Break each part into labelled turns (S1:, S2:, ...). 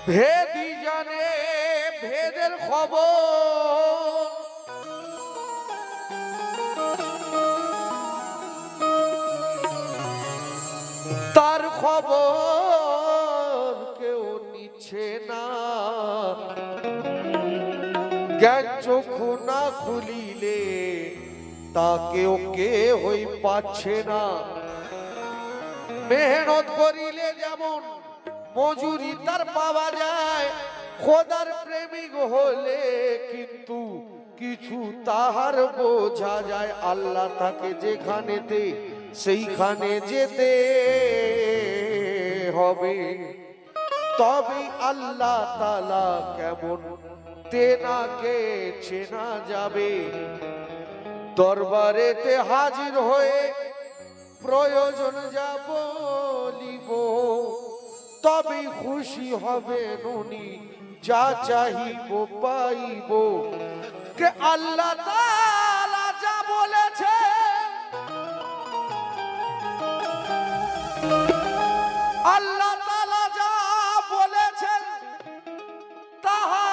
S1: ভেদি জানে ভেদের খবর, তার খবর কেউ নিচ্ছে না। জ্ঞান চক্ষু না খুলিলে তাকেও কেউই পাচ্ছে না। মেহনত করিলে যেমন মজুরি তার পাওয়া যায়, খোদার প্রেমিক হলে কিন্তু কিছু তাহার বোঝা যায়। আল্লাহ তাকে যেখানেতে সেইখানে যেতে হবে, তবে আল্লাহ তাআলা কেমন তেনাকে চেনা যাবে। দরবারেতে হাজির হয়ে প্রয়োজন যা বলিব, তবে খুশি হবেন উনি, যা চাহিব পাইব। কে আল্লাহ তাআলা যা বলেছে, আল্লাহ তাআলা যা বলেছেন তাহা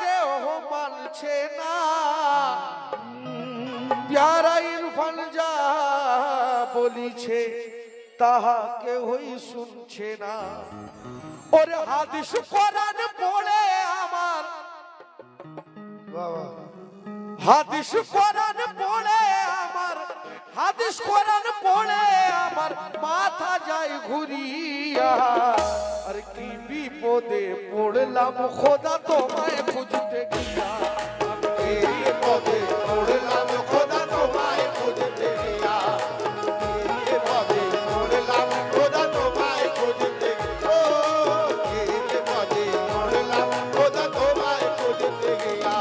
S1: কেউ মানছে না। প্যারা ইরফান যা বলিছে তাহা কেউই শুনছে না। ওরে হাদিস কোরআন পড়ে আমার, হাদিস কোরআন পড়ে আমার, হাদিস কোরআন পড়ে আমার মাথা যায় ঘুরিয়া। আর কি বিপদে পড়লাম খোদা তোমায় খুঁজতে গিয়া, কি বিপদে পড়লাম খোদা তোমায় খুঁজতে গিয়া, কি বিপদে পড়লাম খোদা তোমায় খুঁজতে গিয়া, কি বিপদে পড়লাম খোদা তোমায় খুঁজতে গিয়া।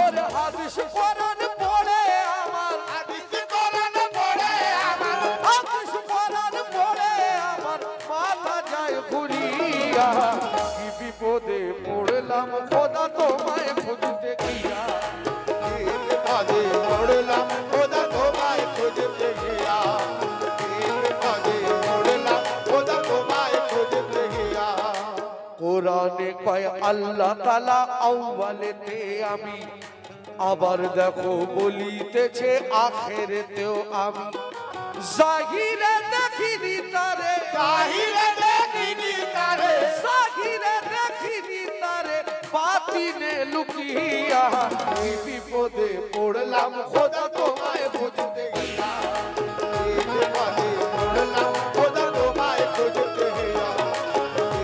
S1: ওরে হাদিস কোরআন পড়ে আমার, হাদিস কোরআন পড়ে আমার, হাদিস কোরআন পড়ে আমার মাথা যায় ঘুরিয়া। কি বিপদে পড়লাম খোদা তোমায় খুঁজতে গিয়া, কি বিপদে পড়লাম খোদা তোমায় খুঁজতে গিয়া, কি বিপদে পড়লাম খোদা তোমায় খুঁজতে গিয়া। কোরআনে কয় আল্লাহ তাআলা আউয়ালেতে আমি, আবার দেখো বলিতেছে আখেরেতেও আমি। জাহিরে দেখিনি তারে, জাহিরে দেখিনি তারে, জাহিরে দেখিনি তারে, বাতিনে লুকিয়া। এই বিপদে পড়লাম খোদা তোমায় খুঁজতে গিয়া, এই বিপদে পড়লাম খোদা তোমায় খুঁজতে গিয়া,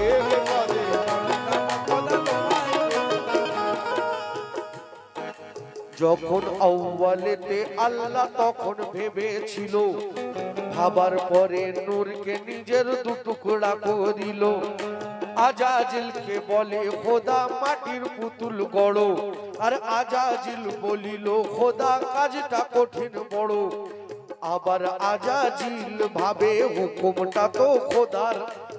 S1: এই বিপদে পড়লাম খোদা তোমায় খুঁজতে গিয়া। যখন আউয়ালেতে আল্লাহ তখন ভেবেছিল, ভাবার পরে নূরকে নিজের দুটুকরা করিল। আজাজিলকে বলে খোদা মাটির পুতুল গড়ো, আর আজাজিল বলিল খোদা কাজটা কঠিন বড়। আবার আজাজিল ভাবে হুকুমটা তো খোদার,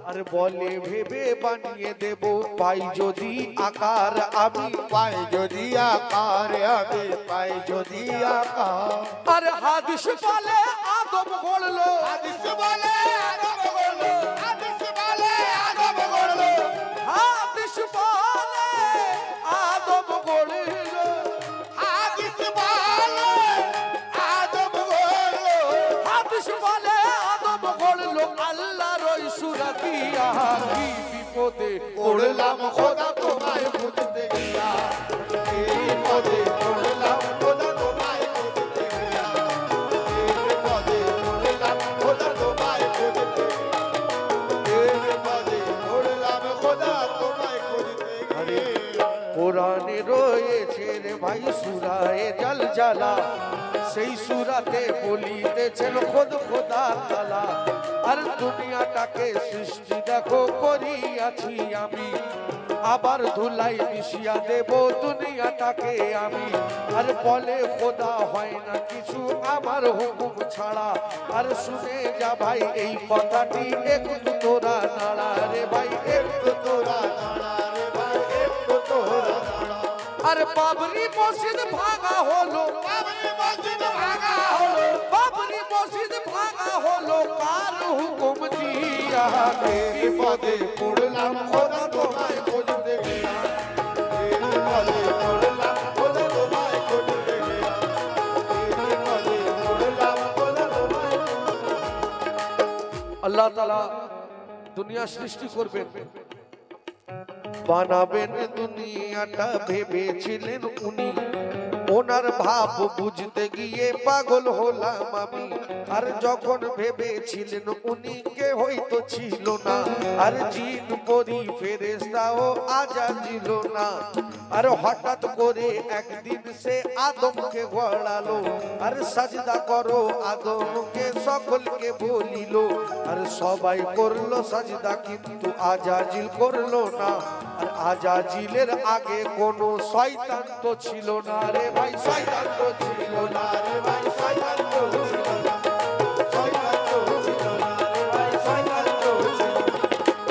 S1: আর বলে ভেবে বানিয়ে দেব পাই যদি আকার আমি, পাই যদি আকার আমি, পাই যদি আকার। আর হাদিস বলে আদম গড়লো, হাদিস বলে আদম গড়লো, হাদিস বলে আদম গড়লো, হাদিস বলে আদম গড়লো, হাদিস বলে আদম গড়লো, হাদিস বলে আদম গড়লো আল্লাহর ওই সুরাতিয়া। কি বিপদে পড়লাম খোদা তোমায় খুঁজতে গিয়া, কি বিপদে পড়লাম খোদা তোমায় খুঁজতে গিয়া, কি বিপদে পড়লাম খোদা তোমায় খুঁজতে গিয়া, কি বিপদে পড়লাম খোদা তোমায় খুঁজতে গিয়া। কোরআনে রয়েছে রে ভাই সূরায়ে জালজালা, সেই সূরাতে বলিতেছেন খোদ খোদা তাআলা। আর দুনিয়াটাকে সৃষ্টি দেখো করিয়াছি আমি, আবার ধুলাই মিশিয়া দেব দুনিয়াটাকে আমি। আর বলে খোদা হয় না কিছু আমার হুকুম ছাড়া। আর শুনে যা ভাই এই কথাটি একটু তোরা নাড়া রে ভাই, একটু তোরা নাড়া রে ভাই, একটু তোরা নাড়া। আর বাবরি মসজিদ ভাঙা হলো, বাবরি মসজিদ ভাঙা হলো, বাবরি মসজিদ ভাঙা হলো কার হুকুম দিয়া। বিপদে পড়লাম খোদা তোমায় তাআলা দুনিয়া সৃষ্টি করবেন, বানাবেন দুনিয়াটা ভেবেছিলেন উনি, ওনার ভাব বুঝতে গিয়ে পাগল হলাম আমি। আর যখন ভেবেছিলেন উনি কে হয়তো ছিল না, আর জিন পরি ফেরেশতাও আজাজিল না। আর হঠাৎ করে একদিন সে আদমকে গড়ালো, আর সাজদা করো আদমকে সকলকে বলিল। আর সবাই করলো সাজদা কিন্তু আজাজিল করলো না। আর আজাজিলের আগে কোনো শয়তান তো ছিল না রে ভাই, শয়তান তো ছিল না রে ভাই, শয়তান তো ছিল না, শয়তান তো ছিল না রে ভাই, শয়তান তো ছিল না।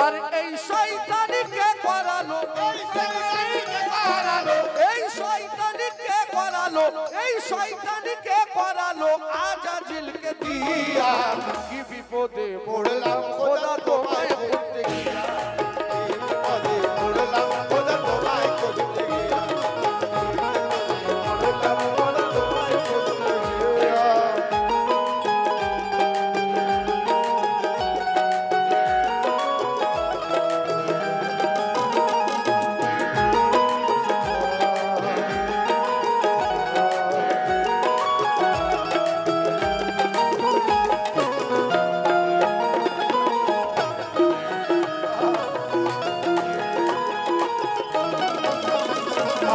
S1: আর এই শয়তানকে করালো, এই শয়তানকে করালো, এই শয়তানকে করালো, এই শয়তানকে করালো আজাজিলকে দিয়া। কি বিপদে পড়লাম খোদা তোমায় করতে গিয়া,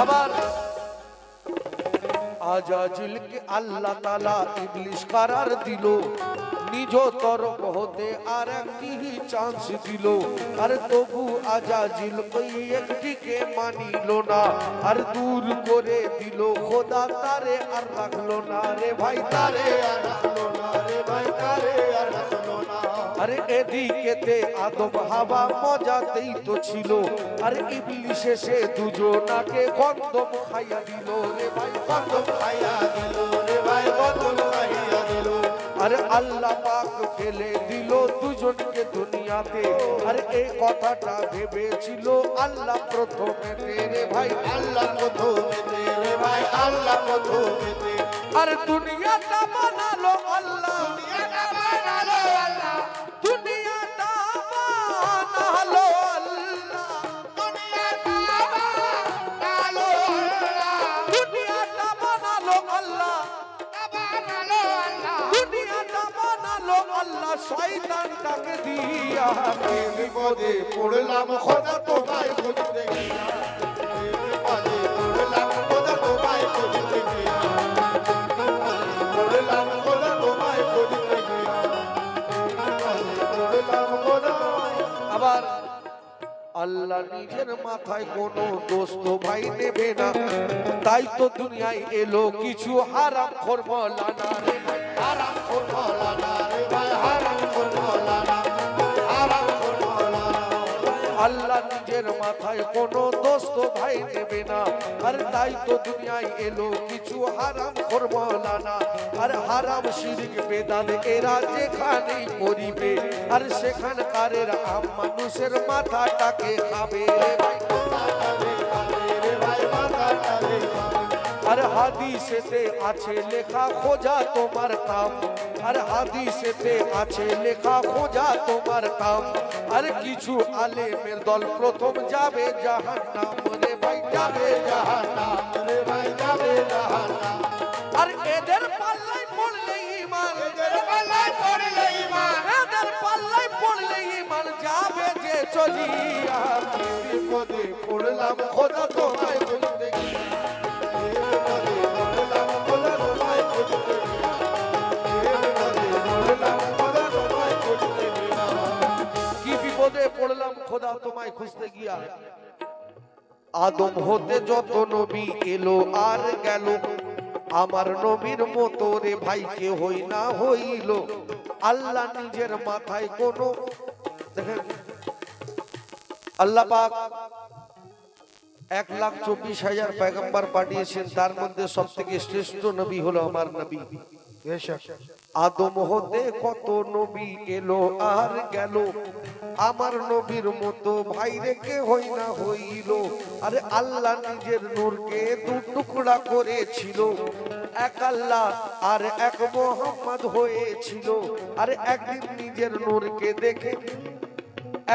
S1: আবার আজাজিলকে আল্লাহ তাআলা ইবলিস করার দিল, নিজ তরফ হতে আর একটি চান্স দিল। আর তবু আজাজিল ওই একটিকে মানিল না, আর দূর করে দিল খোদা তারে আর রাখলো না রে ভাই, তারে আর রাখলো না রে ভাই, তারে আর রাখলো না। আরে এদিকেতে আদম হাওয়া মজাতেই তো ছিল, আর ইবলিস এসে দুজনাকে গন্ধম খাইয়া দিল রে ভাই, গন্ধম খাইয়া দিল রে ভাই, গন্ধম খাইয়া দিল। আর আল্লাহ পাক ফেলে দিল দুজনকে দুনিয়াতে। আর এই কথাটা ভেবেছিল আল্লাহ প্রথমে রে ভাই, আল্লাহ প্রথমে রে ভাই, আল্লাহ প্রথমে। আর দুনিয়াটা বানালো আল্লাহ, দুনিয়াটা বানালো আল্লাহ, দুনিয়াটা বানালো আল্লাহ, দুনিয়াটা বানালো আল্লাহ, দুনিয়াটা বানালো আল্লাহ, বানালো আল্লাহ, দুনিয়াটা বানালো আল্লাহ শয়তানটাকে দিয়া। বিপদে পড়লাম খোদা তোমায় খুঁজতে গিয়া, বিপদে পড়লাম খোদা তোমায় খুঁজতে গিয়া, পড়লাম খোদা তোমায় খুঁজতে গিয়া, পড়লাম খোদা। আবার আল্লাহ নিজের মাথায় কোনো দোষ তো ভাই নেবে না, তাই তো দুনিয়ায় এলো কিছু হারাম খোর মওলানা রে ভাই, হারাম খোর মওলানা রে ভাই, হারাম খোর মওলানা, হারাম খোর মওলানা। আল্লাহ নিজের মাথায় কোনো দোষ তো ভাই নেবে না, আর তাই তো দুনিয়ায় এলো কিছু হারাম খোর মওলানা। আর হারাম শিরক বেদাত এরা যেখানেই করিবে, আর সেখানকারের আম মানুষের মাথাটাকে খাবে রে ভাই, মাথাটাকে খাবে রে ভাই, মাথাটাকে খাবে। আর হাদিসেতে আছে লেখা খোঁজা তোমার কাম, আর হাদিসেতে আছে লেখা খোঁজা তোমার কাম। আর কিছু আলেমের দল প্রথম যাবে জাহান্নাম রে ভাই, যাবে জাহান্নাম রে ভাই, যাবে জাহান্নাম। আর এদের পাল্লায় পড়লে ঈমান, এদের পাল্লায় পড়লে ঈমান, এদের পাল্লায় পড়লে ঈমান যাবে যে চলিয়া। বিপদে পড়লাম খোদা তোমায় খুঁজতে গিয়া, বিপদে পড়লাম খোদা তোমায় খুঁজতে গিয়া, বিপদে পড়লাম খোদা তোমায় খুঁজতে গিয়া। কি বিপদে পড়লাম খোদা তোমায় খুঁজতে গিয়া। আদম হতে যত নবী এলো আর গেল, আমার নবীর মতো রে ভাই কে হই না হইল। আল্লাহ নিজের মাথায় কোনো, দেখেন আল্লাহ পাক 1,24,000 পয়গম্বর পাঠিয়েছেন, তার মধ্যে সবথেকে শ্রেষ্ঠ নবী হলো আমার নবী। আদম হতে কত নবী এলো আর গেল, আমার নবীর মতো ভাই রেখে হই না হইল। আরে আল্লাহ নিজের নূরকে দু টুকরা করেছিল, এক আল্লাহ আর এক মোহাম্মদ হয়েছিল। আরে একদিন নিজের নূরকে দেখে,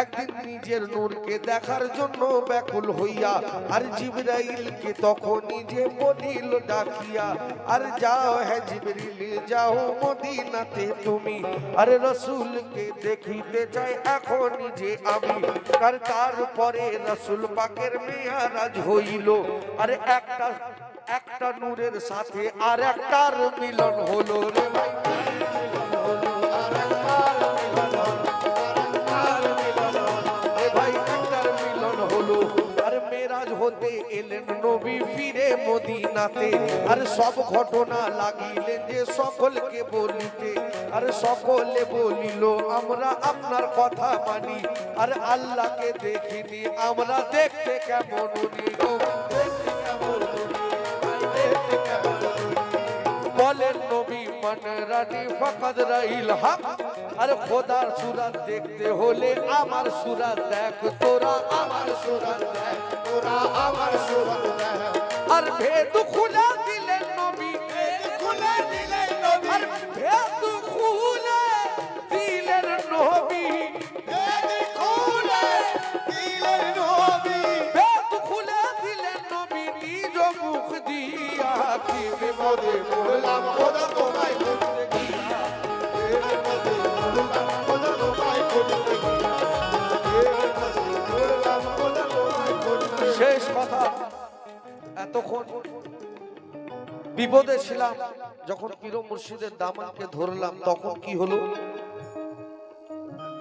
S1: একদিন নিজের নূরকে দেখার জন্য ব্যাকুল হইয়া আর জিবরাইলকে তখন নিজে বলিল ডাকিয়া, আর যাও হে জিবরিল যাও মদিনাতে তুমি, আরে রাসূলকে দেখিতে চাই এখন যে আমি। আর তারপরে রাসূল পাকের মেয়ারাজ হইল, আরে একটা নূরের সাথে আর একটার মিলন হলো রে ভাই। হতে এলেন নবী ফিরে মদিনাতে, আর সব ঘটনা লাগিলেন যে সকলকে বলিতে। আর সকলে বলিল আমরা আপনার কথা মানি, আর আল্লাহকে দেখিনি আমরা দেখতে কেমন উনি গো, বলেন নবী মান রানী ফাকাদ রাইল হক। আরে খোদার সুরাত দেখতে হলে আমার সুরাত দেখ তোরা, আমার সুরাত দেখ তোরা, আমার সুরাত দেখ। আর ভেদ খুলে দিলেন নবী, ভেদ খুলে দিলেন নবী, আর ভেদ খুলে দিলেন নবী, ভেদ খুলে দিলেন নবী, ভেদ খুলে দিলেন নবী নিজ মুখ দিয়া। কি বিপদে পড়লাম খোদা তোমায় খুঁজতে গিয়া, শেষ কথা। এতক্ষণ বিপদে ছিলাম, যখন পীর মুর্শিদের দামানকে ধরলাম তখন কি হলো?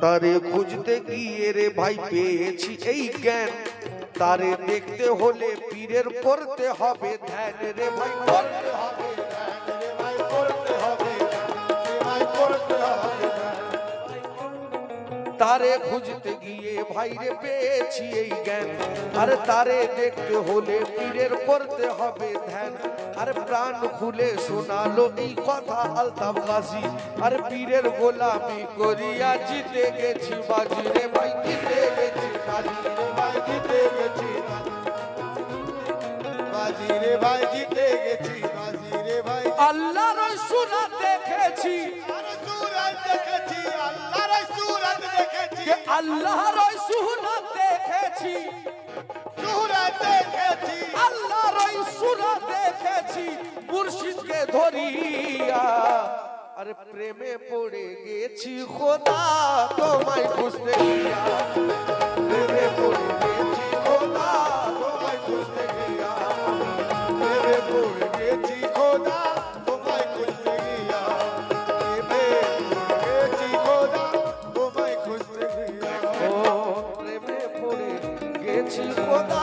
S1: তারে খুঁজতে গিয়ে রে ভাই পেয়েছি এই জ্ঞান, তারে দেখতে হলে পীরের করতে হবে ধ্যান রে ভাই, করতে হবে ধ্যান রে ভাই, করতে হবে ভাই, করতে হবে। তারে খুঁজতে গিয়ে ভাইরে পেয়েছি এই জ্ঞান, আর তারে দেখতে হলে পীরের করতে হবে ধ্যান। আর প্রাণ খুলে শোনালো এই কথা আলতাফ গাজী, আর পীরের গোলামি করিয়া জিতে গেছি বাজি রে ভাই, জিতে গেছি বাজি রে ভাই, জিতে গেছি বাজি রে ভাই, জিতে গেছি বাজি রে ভাই। আল্লাহর সুরাত দেখেছি, সুরাত দেখেছি, আল্লাহর সুরাত দেখেছি, আল্লাহর সুরাত দেখেছি, সুরাত দেখেছি, আল্লাহর সুরাত দেখেছি মুর্শিদকে ধরিয়া। আরে প্রেমে পড়ে গেছি খোদা তোমায় খুঁজতে গিয়া, প্রেমে পড়ে গেছি খোদা তোমায় খুঁজতে গিয়া, প্রেমে পড়ে গেছি খোদা তোমায় খুঁজতে গিয়া, প্রেমে পড়ে গেছি খোদা তোমায় খুঁজতে গিয়া, ও প্রেমে পড়ে গেছি খোদা